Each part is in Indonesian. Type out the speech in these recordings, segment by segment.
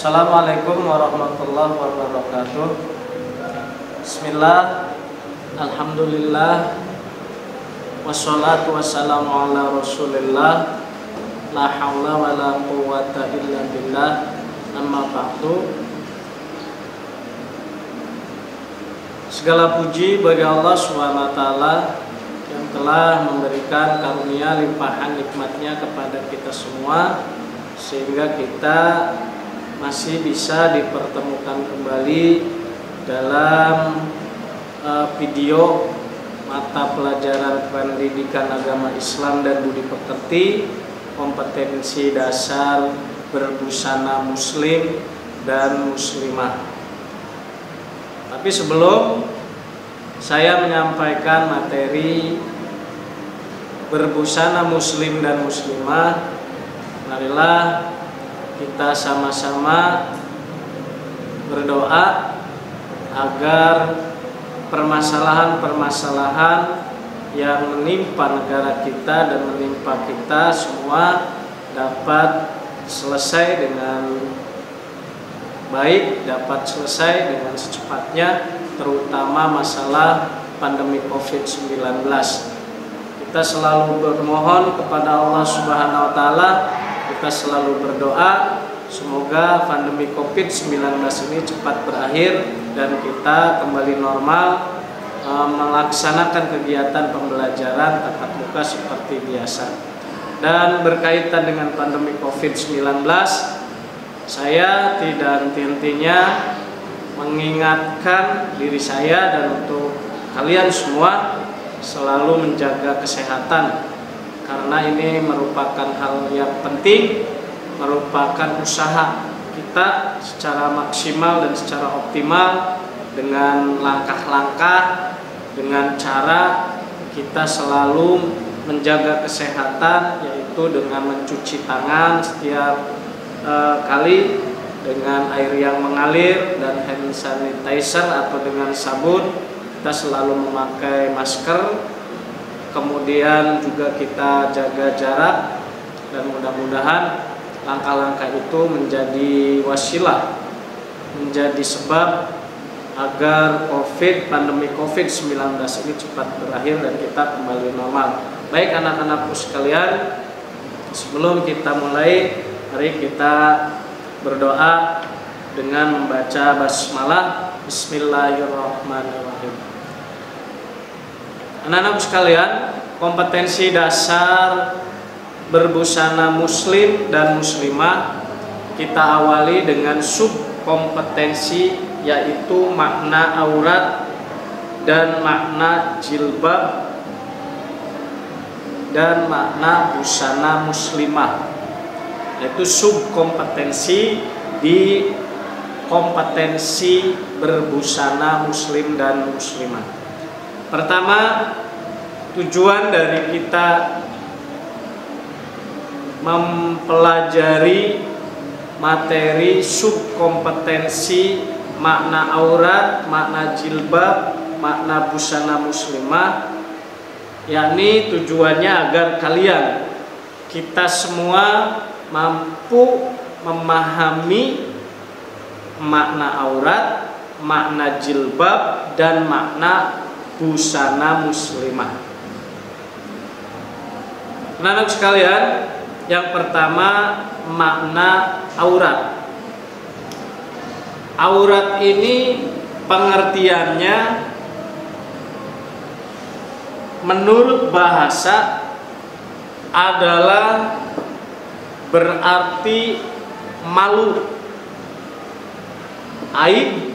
Assalamualaikum warahmatullahi wabarakatuh. Bismillah, alhamdulillah, wassalatu wassalamu ala rasulillah, la hawla wa la quwwata illa billah, amma ba'du. Segala puji bagi Allah SWT yang telah memberikan karunia limpahan nikmatnya kepada kita semua, sehingga kita masih bisa dipertemukan kembali dalam video mata pelajaran pendidikan agama Islam dan budi pekerti, kompetensi dasar berbusana muslim dan muslimah. Tapi sebelum saya menyampaikan materi berbusana muslim dan muslimah, marilah kita sama-sama berdoa agar permasalahan-permasalahan yang menimpa negara kita dan menimpa kita semua dapat selesai dengan baik, dapat selesai dengan secepatnya, terutama masalah pandemi COVID-19. Kita selalu bermohon kepada Allah Subhanahu wa Ta'ala, kita selalu berdoa semoga pandemi COVID-19 ini cepat berakhir dan kita kembali normal melaksanakan kegiatan pembelajaran tatap muka seperti biasa. Dan berkaitan dengan pandemi COVID-19, saya tidak henti-hentinya mengingatkan diri saya dan untuk kalian semua selalu menjaga kesehatan, karena ini merupakan hal yang penting, merupakan usaha kita secara maksimal dan secara optimal dengan langkah-langkah, dengan cara kita selalu menjaga kesehatan, yaitu dengan mencuci tangan setiap kali dengan air yang mengalir dan hand sanitizer atau dengan sabun. Kita selalu memakai masker, kemudian juga kita jaga jarak, dan mudah-mudahan langkah-langkah itu menjadi wasilah, menjadi sebab agar pandemi COVID-19 ini cepat berakhir dan kita kembali normal. Baik anak-anakku sekalian, sebelum kita mulai, mari kita berdoa dengan membaca basmalah. Bismillahirrahmanirrahim. Anak-anak sekalian, kompetensi dasar berbusana muslim dan muslimah kita awali dengan subkompetensi, yaitu makna aurat dan makna jilbab dan makna busana muslimah. Yaitu subkompetensi di kompetensi berbusana muslim dan muslimah. Pertama, tujuan dari kita mempelajari materi subkompetensi makna aurat, makna jilbab, makna busana muslimah, yakni tujuannya agar kalian, kita semua mampu memahami makna aurat, makna jilbab, dan makna busana muslimah. Anak-anak sekalian, yang pertama makna aurat. Aurat ini pengertiannya menurut bahasa adalah berarti malu, aib,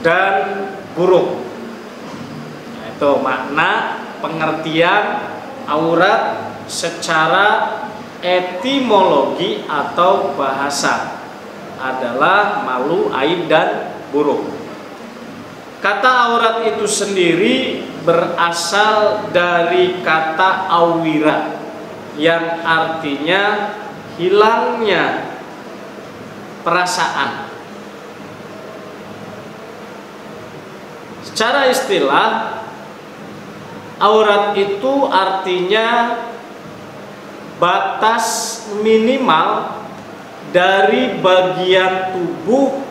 dan buruk. Itu makna pengertian aurat secara etimologi atau bahasa adalah malu, aib, dan buruk. Kata aurat itu sendiri berasal dari kata awira, yang artinya hilangnya perasaan. Secara istilah, aurat itu artinya batas minimal dari bagian tubuh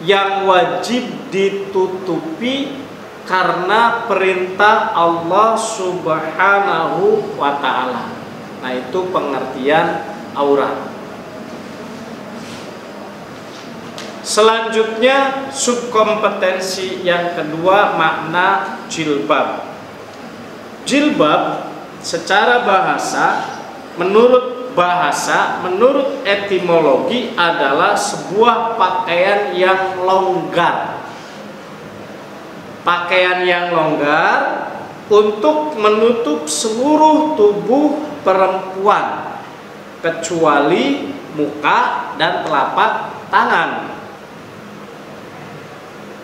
yang wajib ditutupi karena perintah Allah Subhanahu wa ta'ala. Nah, itu pengertian aurat. Selanjutnya, subkompetensi yang kedua, makna jilbab. Jilbab secara bahasa, menurut etimologi adalah sebuah pakaian yang longgar. Pakaian yang longgar untuk menutup seluruh tubuh perempuan kecuali muka dan telapak tangan.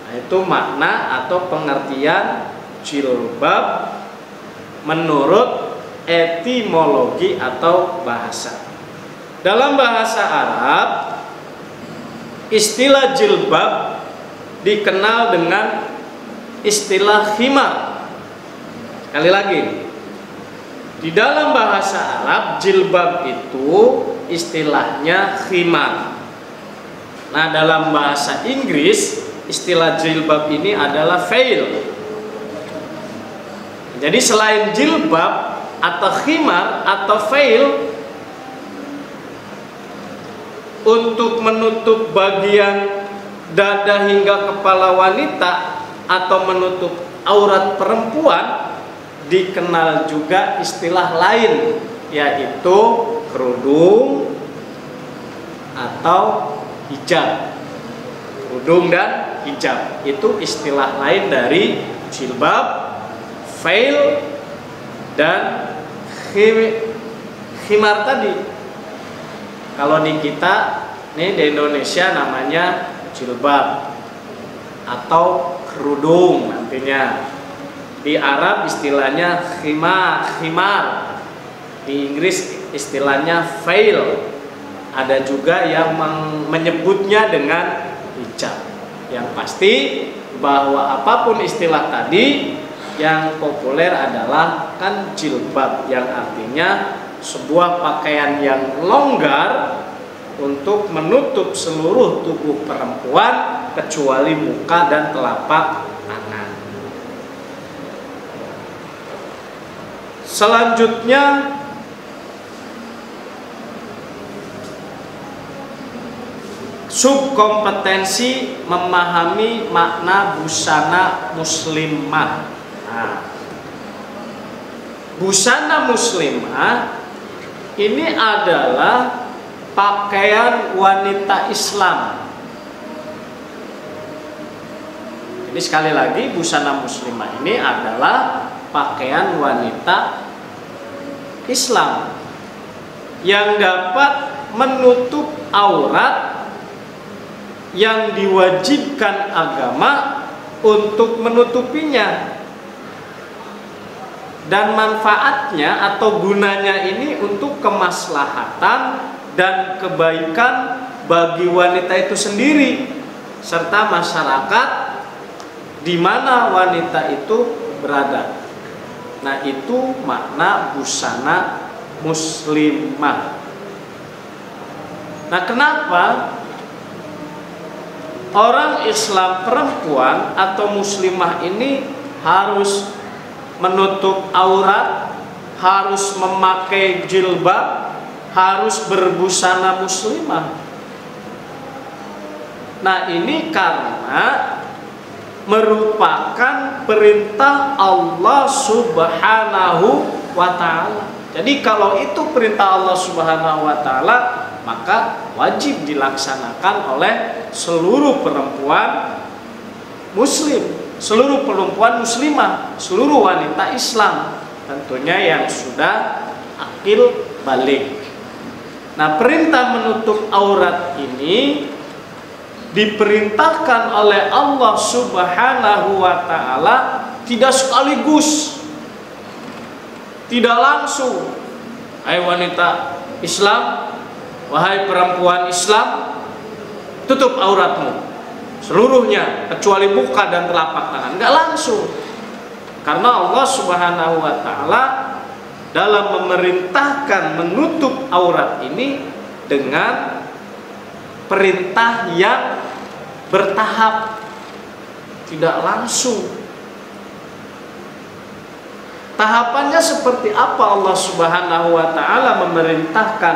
Nah, itu makna atau pengertian jilbab menurut etimologi atau bahasa. Dalam bahasa Arab, istilah jilbab dikenal dengan istilah khimar. Sekali lagi, di dalam bahasa Arab jilbab itu istilahnya khimar. Nah, dalam bahasa Inggris istilah jilbab ini adalah veil. Jadi selain jilbab atau khimar atau veil untuk menutup bagian dada hingga kepala wanita atau menutup aurat perempuan, dikenal juga istilah lain, yaitu kerudung atau hijab. Kerudung dan hijab itu istilah lain dari jilbab, veil, dan khimar tadi. Kalau di kita nih di Indonesia namanya jilbab atau kerudung nantinya. Di Arab istilahnya khimar. Di Inggris istilahnya veil. Ada juga yang menyebutnya dengan hijab. Yang pasti bahwa apapun istilah tadi, yang populer adalah kan jilbab, yang artinya sebuah pakaian yang longgar untuk menutup seluruh tubuh perempuan kecuali muka dan telapak tangan. Selanjutnya, subkompetensi memahami makna busana muslimah. Nah, busana muslimah ini adalah pakaian wanita Islam. Jadi sekali lagi, busana muslimah ini adalah pakaian wanita Islam yang dapat menutup aurat yang diwajibkan agama untuk menutupinya. Dan manfaatnya atau gunanya ini untuk kemaslahatan dan kebaikan bagi wanita itu sendiri serta masyarakat di mana wanita itu berada. Nah, itu makna busana muslimah. Nah, kenapa orang Islam perempuan atau muslimah ini harus menutup aurat, harus memakai jilbab, harus berbusana muslimah? Nah, ini karena merupakan perintah Allah Subhanahu wa ta'ala. Jadi kalau itu perintah Allah Subhanahu wa ta'ala, maka wajib dilaksanakan oleh seluruh perempuan muslim, seluruh perempuan muslimah, seluruh wanita Islam, tentunya yang sudah akil balik. Nah, perintah menutup aurat ini diperintahkan oleh Allah Subhanahu wa ta'ala tidak sekaligus, tidak langsung. Hai wanita Islam, wahai perempuan Islam, tutup auratmu seluruhnya kecuali muka dan telapak tangan. Enggak langsung. Karena Allah Subhanahu wa ta'ala dalam memerintahkan menutup aurat ini dengan perintah yang bertahap, tidak langsung. Tahapannya seperti apa Allah Subhanahu wa taala memerintahkan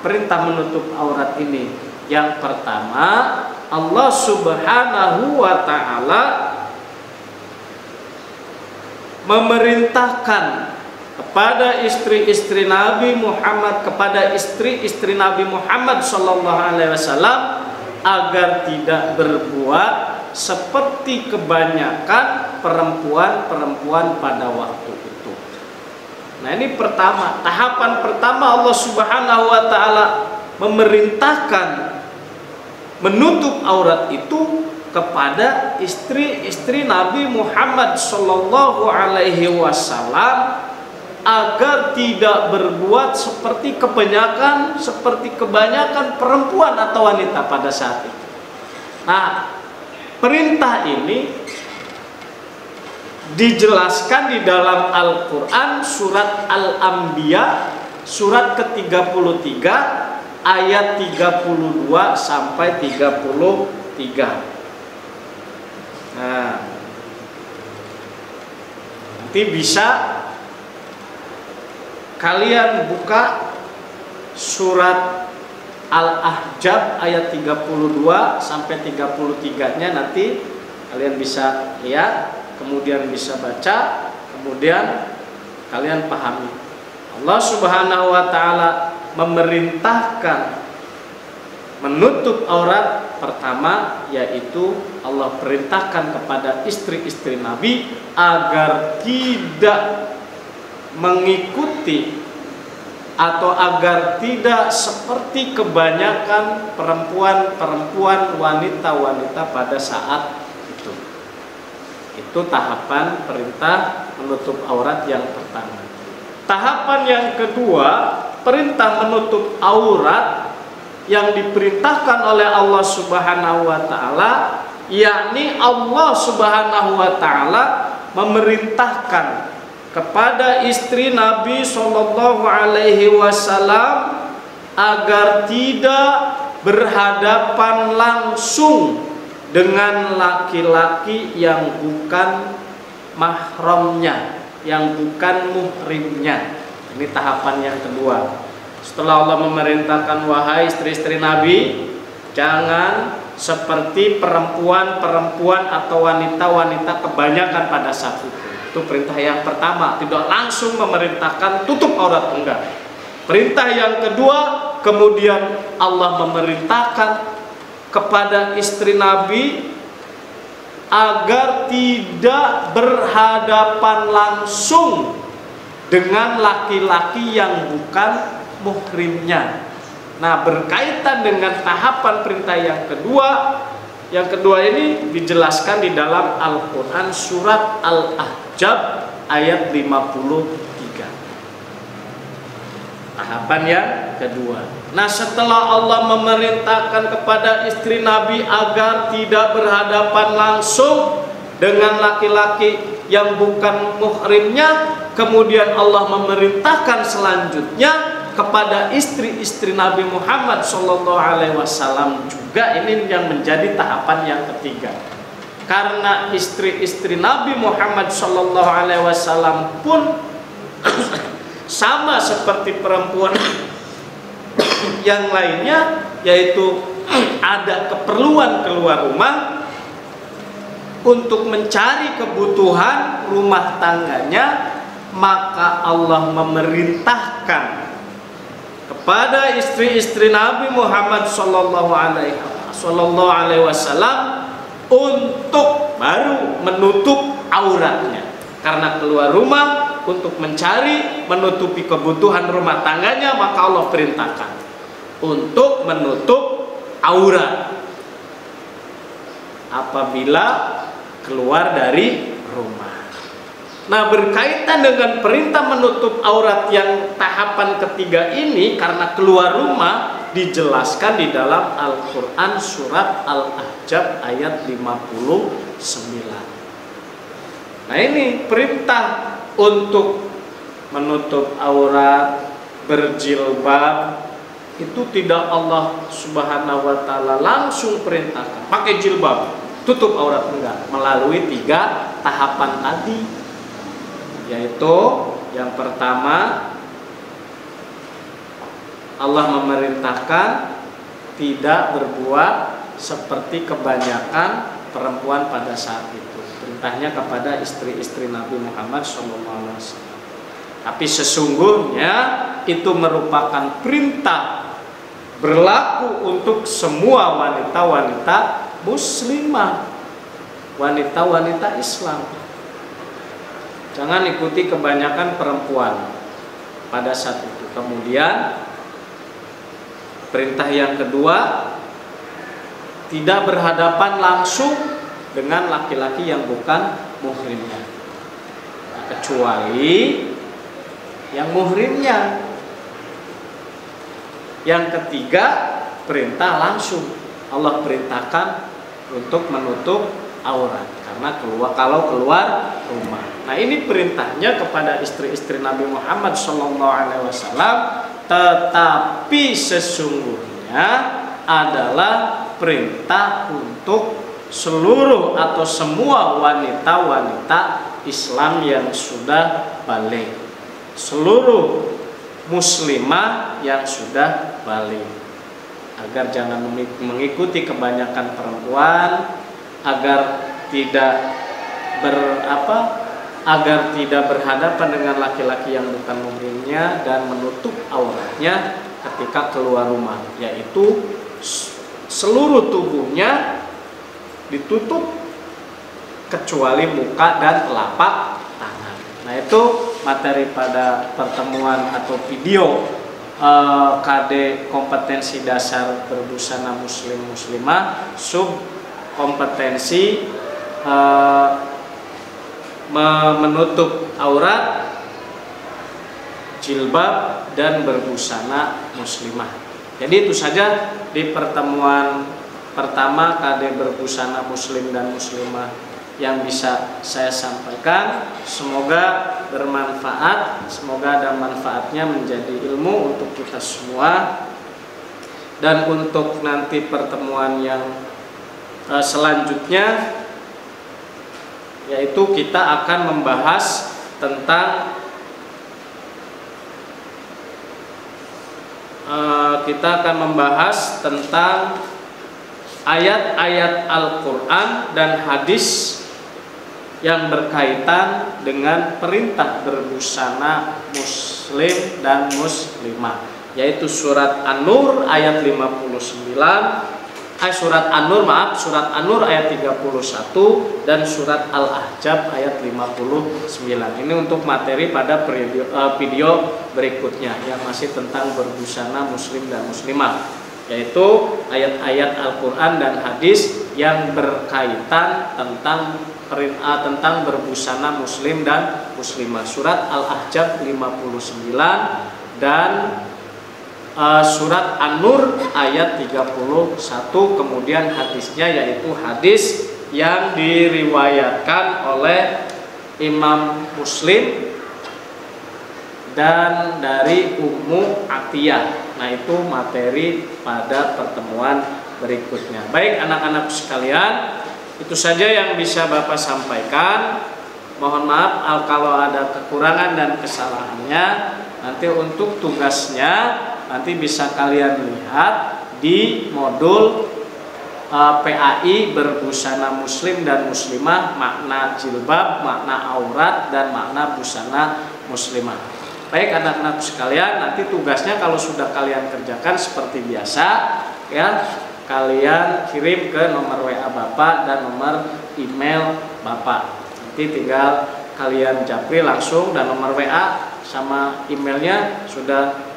perintah menutup aurat ini? Yang pertama, Allah Subhanahu wa taala memerintahkan kepada istri-istri Nabi Muhammad, kepada istri-istri Nabi Muhammad sallallahu alaihi wasallam agar tidak berbuat seperti kebanyakan perempuan-perempuan pada waktu itu. Nah, ini pertama, tahapan pertama Allah Subhanahu wa taala memerintahkan menutup aurat itu kepada istri-istri Nabi Muhammad sallallahu alaihi wasallam agar tidak berbuat seperti kebanyakan perempuan atau wanita pada saat itu. Nah, perintah ini dijelaskan di dalam Al-Qur'an surat Al-Anbiya surat ke-33 ayat 32 sampai 33. Nah, nanti bisa kalian buka surat Al-Ahzab ayat 32 sampai 33-nya, nanti kalian bisa lihat, kemudian bisa baca, kemudian kalian pahami. Allah Subhanahu wa taala memerintahkan menutup aurat pertama, yaitu Allah perintahkan kepada istri-istri Nabi agar tidak mengikuti atau agar tidak seperti kebanyakan perempuan-perempuan, wanita-wanita pada saat itu. Itu tahapan perintah menutup aurat yang pertama. Tahapan yang kedua, perintah menutup aurat yang diperintahkan oleh Allah Subhanahu wa taala, yakni Allah Subhanahu wa taala memerintahkan kepada istri Nabi sallallahu alaihi wasallam agar tidak berhadapan langsung dengan laki-laki yang bukan mahramnya, yang bukan muhrimnya. Ini tahapan yang kedua. Setelah Allah memerintahkan, wahai istri-istri Nabi, jangan seperti perempuan-perempuan atau wanita-wanita kebanyakan pada saat itu. Itu perintah yang pertama, tidak langsung memerintahkan tutup aurat, enggak. Perintah yang kedua, kemudian Allah memerintahkan kepada istri Nabi agar tidak berhadapan langsung dengan laki-laki yang bukan muhrimnya. Nah, berkaitan dengan tahapan perintah yang kedua ini dijelaskan di dalam Al-Quran surat Al-Ahzab ayat 53. Tahapan yang kedua. Nah, setelah Allah memerintahkan kepada istri Nabi agar tidak berhadapan langsung dengan laki-laki yang bukan muhrimnya, kemudian Allah memerintahkan selanjutnya kepada istri-istri Nabi Muhammad SAW juga. Ini yang menjadi tahapan yang ketiga. Karena istri-istri Nabi Muhammad SAW pun sama seperti perempuan yang lainnya, yaitu ada keperluan keluar rumah untuk mencari kebutuhan rumah tangganya, maka Allah memerintahkan kepada istri-istri Nabi Muhammad sallallahu alaihi wasallam untuk baru menutup auratnya. Karena keluar rumah untuk mencari menutupi kebutuhan rumah tangganya, maka Allah perintahkan untuk menutup aurat apabila keluar dari rumah. Nah, berkaitan dengan perintah menutup aurat yang tahapan ketiga ini, karena keluar rumah, dijelaskan di dalam Al-Quran surat Al-Ahzab ayat 59. Nah, ini perintah untuk menutup aurat, berjilbab, itu tidak Allah Subhanahu wa taala langsung perintahkan pakai jilbab, tutup aurat, enggak, melalui 3 tahapan tadi. Yaitu yang pertama, Allah memerintahkan tidak berbuat seperti kebanyakan perempuan pada saat itu. Perintahnya kepada istri-istri Nabi Muhammad SAW. Tapi sesungguhnya itu merupakan perintah berlaku untuk semua wanita-wanita muslimah, wanita-wanita Islam. Jangan ikuti kebanyakan perempuan pada saat itu. Kemudian perintah yang kedua, tidak berhadapan langsung dengan laki-laki yang bukan muhrimnya, kecuali yang muhrimnya. Yang ketiga, perintah langsung. Allah perintahkan untuk menutup aurat kalau keluar rumah. Nah, ini perintahnya kepada istri-istri Nabi Muhammad SAW, tetapi sesungguhnya adalah perintah untuk seluruh atau semua wanita-wanita Islam yang sudah balik, seluruh muslimah yang sudah balik, agar jangan mengikuti kebanyakan perempuan, agar tidak berhadapan dengan laki-laki yang bukan muhrimnya, dan menutup auratnya ketika keluar rumah, yaitu seluruh tubuhnya ditutup kecuali muka dan telapak tangan. Nah, itu materi pada pertemuan atau video KD kompetensi dasar berbusana muslim muslimah, sub kompetensi menutup aurat, jilbab, dan berbusana muslimah. Jadi itu saja di pertemuan pertama KD berbusana muslim dan muslimah yang bisa saya sampaikan. Semoga bermanfaat, semoga ada manfaatnya menjadi ilmu untuk kita semua. Dan untuk nanti pertemuan yang selanjutnya, yaitu kita akan membahas tentang ayat-ayat Al-Quran dan hadis yang berkaitan dengan perintah berbusana muslim dan muslimah, yaitu surat An-Nur ayat 59, surat An-Nur ayat 31 dan surat Al-Ahzab ayat 59. Ini untuk materi pada video berikutnya yang masih tentang berbusana muslim dan muslimah, yaitu ayat-ayat Al-Quran dan hadis yang berkaitan tentang berbusana muslim dan muslimah. Surat Al-Ahzab 59 dan surat An-Nur ayat 31. Kemudian hadisnya yaitu hadis yang diriwayatkan oleh Imam Muslim dan dari Ummu Atiyah. Nah, itu materi pada pertemuan berikutnya. Baik anak-anak sekalian, itu saja yang bisa Bapak sampaikan. Mohon maaf kalau ada kekurangan dan kesalahannya. Nanti untuk tugasnya nanti bisa kalian lihat di modul PAI berbusana muslim dan muslimah, makna jilbab, makna aurat, dan makna busana muslimah. Baik anak-anak sekalian, nanti tugasnya kalau sudah kalian kerjakan seperti biasa, ya, kalian kirim ke nomor WA Bapak dan nomor email Bapak. Nanti tinggal kalian japri langsung, dan nomor WA sama emailnya sudah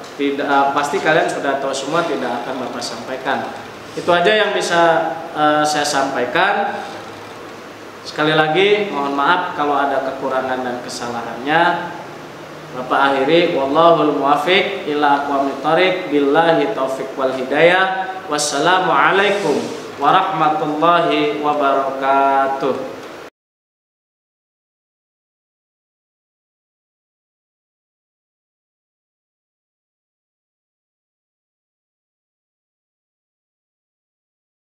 pasti kalian sudah tahu semua, tidak akan Bapak sampaikan. Itu aja yang bisa saya sampaikan. Sekali lagi mohon maaf kalau ada kekurangan dan kesalahannya. Bapak akhiri, wallahul muwaffiq ila aqwamit thoriq, billahi taufiq wal hidayah. Wassalamualaikum warahmatullahi wabarakatuh.